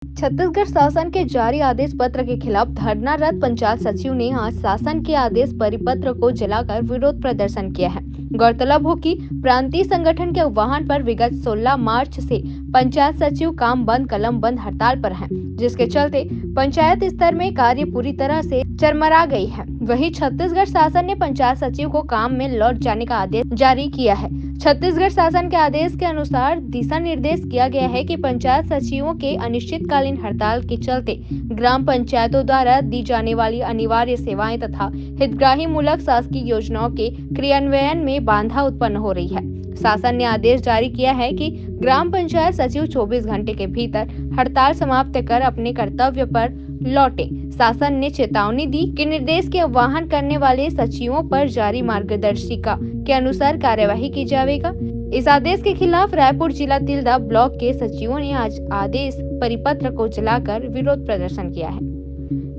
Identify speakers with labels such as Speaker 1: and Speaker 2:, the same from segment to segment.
Speaker 1: छत्तीसगढ़ शासन के जारी आदेश पत्र के खिलाफ धरनारत पंचायत सचिव ने आज शासन के आदेश परिपत्र को जलाकर विरोध प्रदर्शन किया है। गौरतलब हो कि प्रांतीय संगठन के आह्वान पर विगत 16 मार्च से पंचायत सचिव काम बंद कलम बंद हड़ताल पर हैं, जिसके चलते पंचायत स्तर में कार्य पूरी तरह से चरमरा गई है। वहीं छत्तीसगढ़ शासन ने पंचायत सचिव को काम में लौट जाने का आदेश जारी किया है। छत्तीसगढ़ शासन के आदेश के अनुसार दिशा निर्देश किया गया है कि पंचायत सचिवों के अनिश्चितकालीन हड़ताल के चलते ग्राम पंचायतों द्वारा दी जाने वाली अनिवार्य सेवाएं तथा हितग्राही मूलक शासकीय योजनाओं के क्रियान्वयन में बाधा उत्पन्न हो रही है। शासन ने आदेश जारी किया है कि ग्राम पंचायत सचिव 24 घंटे के भीतर हड़ताल समाप्त कर अपने कर्तव्य पर लौटे। शासन ने चेतावनी दी कि निर्देश के आह्वान करने वाले सचिवों पर जारी मार्गदर्शिका के अनुसार कार्यवाही की जाएगा। इस आदेश के खिलाफ रायपुर जिला तिल्दा ब्लॉक के सचिवों ने आज आदेश परिपत्र को जलाकर विरोध प्रदर्शन किया है।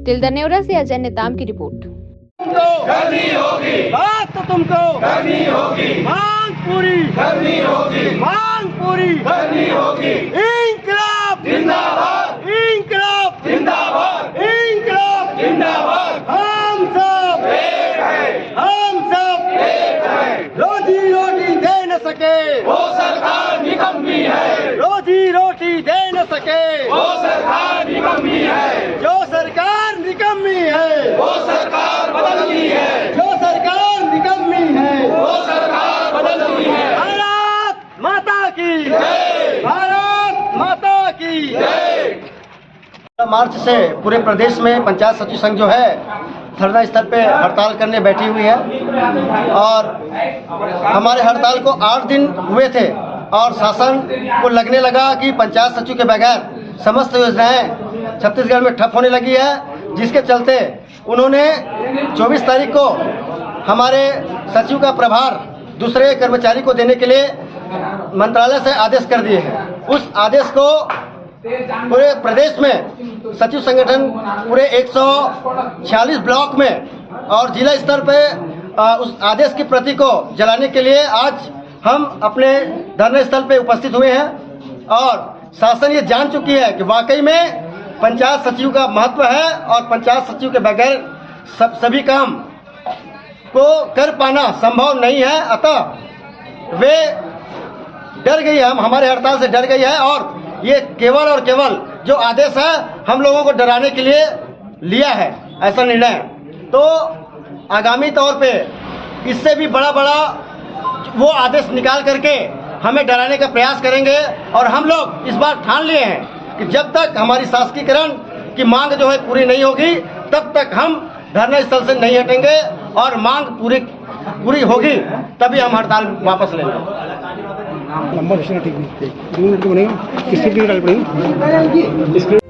Speaker 1: तिल्दा न्यूज़ से अजय नेताम की रिपोर्ट।
Speaker 2: करनी होगी बात तो तुमको करनी होगी, मांग पूरी करनी होगी, मांग पूरी करनी होगी। इंकलाब जिंदाबाद, इंकलाब जिंदाबाद, इंकलाब जिंदाबाद। हम सब एक हैं, हम सब एक हैं। रोजी रोटी दे न सके वो सरकार निकम्मी है, रोजी रोटी दे न सके वो सरकार निकम्मी है। जो सरकार निकम्मी है वो सरकार बदलनी है, जो सरकार निकम्मी है वो सरकार बदलनी है। भारत माता की जय, भारत माता की जय। मार्च से पूरे प्रदेश में पंचायत सचिव संघ जो है धरना स्थल पे हड़ताल करने बैठी हुई है और हमारे हड़ताल को 8 दिन हुए थे और शासन को लगने लगा कि पंचायत सचिव के बगैर समस्त योजनाएं छत्तीसगढ़ में ठप होने लगी है, जिसके चलते उन्होंने 24 तारीख को हमारे सचिव का प्रभार दूसरे कर्मचारी को देने के लिए मंत्रालय से आदेश कर दिए हैं। उस आदेश को पूरे प्रदेश में सचिव संगठन पूरे 146 ब्लॉक में और जिला स्तर पे उस आदेश की प्रति को जलाने के लिए आज हम अपने धरना स्थल पे उपस्थित हुए हैं और शासन ये जान चुकी है कि वाकई में पंचायत सचिव का महत्व है और पंचायत सचिव के बगैर सभी काम को कर पाना संभव नहीं है। अतः वे डर गई है, हमारे हड़ताल से डर गई है और ये केवल और केवल जो आदेश है हम लोगों को डराने के लिए लिया है ऐसा निर्णय। तो आगामी तौर पे इससे भी बड़ा वो आदेश निकाल करके हमें डराने का प्रयास करेंगे और हम लोग इस बार ठान लिए हैं कि जब तक हमारी शासकीयकरण की मांग जो है पूरी नहीं होगी तब तक हम धरना स्थल से नहीं हटेंगे और मांग पूरी होगी तभी हम हड़ताल वापस लेंगे।
Speaker 3: लंबा ठीक नहीं, 2 मिनट बनेगा, किसके लिए डाल पड़ेगी?